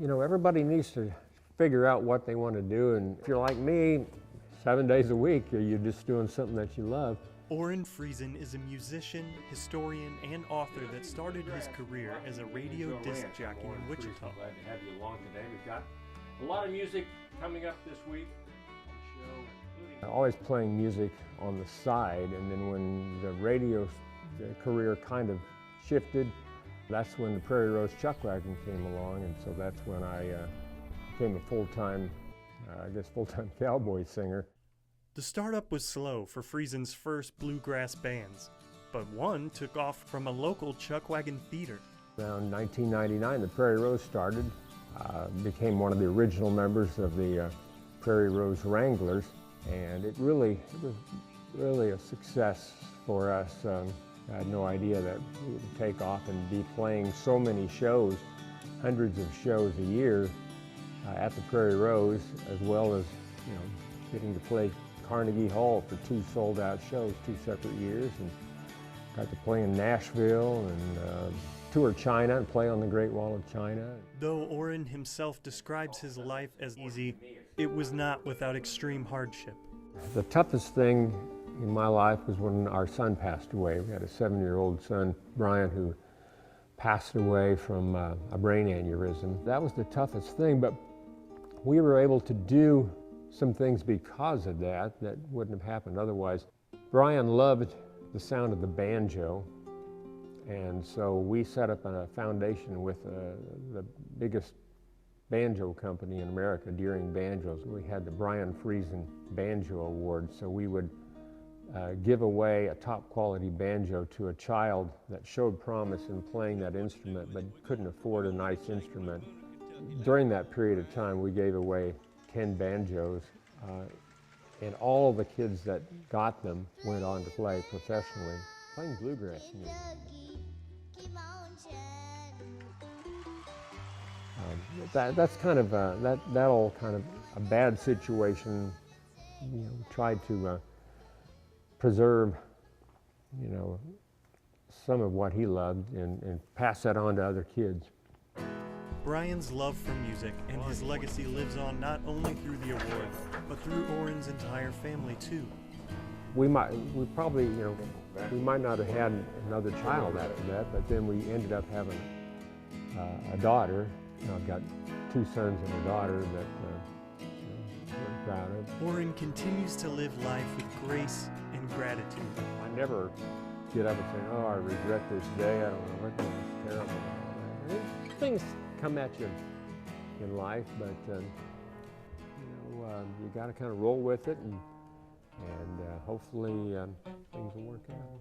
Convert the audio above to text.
You know, everybody needs to figure out what they want to do, and if you're like me, 7 days a week, you're just doing something that you love. Orin Friesen is a musician, historian, and author that started his career as a radio disc jockey in Wichita. Glad to have you along today. We've got a lot of music coming up this week. Always playing music on the side, and then when the radio career kind of shifted, that's when the Prairie Rose Chuck Wagon came along, and so that's when I became a full-time cowboy singer. The startup was slow for Friesen's first bluegrass bands, but one took off from a local chuck wagon theater. Around 1999, the Prairie Rose started, became one of the original members of the Prairie Rose Wranglers, and it was really a success for us. I had no idea that we would take off and be playing so many shows, hundreds of shows a year at the Prairie Rose, as well as, you know, getting to play Carnegie Hall for 2 sold-out shows, 2 separate years, and got to play in Nashville and tour China and play on the Great Wall of China. Though Orin himself describes his life as easy, it was not without extreme hardship. The toughest thing in my life was when our son passed away. We had a 7-year-old son, Brian, who passed away from a brain aneurysm. That was the toughest thing, but we were able to do some things because of that wouldn't have happened otherwise. Brian loved the sound of the banjo, and so we set up a foundation with the biggest banjo company in America, Deering Banjos. We had the Brian Friesen Banjo Award, so we would give away a top quality banjo to a child that showed promise in playing that instrument but couldn't afford a nice instrument. During that period of time, we gave away 10 banjos, and all the kids that got them went on to play professionally, playing bluegrass music. That's kind of that all kind of a bad situation. You know, tried to preserve, you know, some of what he loved and pass that on to other kids. Brian's love for music and his legacy lives on not only through the awards, but through Orin's entire family too. We might not have had another child after that, but then we ended up having a daughter. You know, I've got 2 sons and a daughter that we're proud of. Orin continues to live life with grace and gratitude. I never get up and say, "Oh, I regret this day. I don't know what, it's terrible." Things come at you in life, but you got to kind of roll with it, and hopefully things will work out.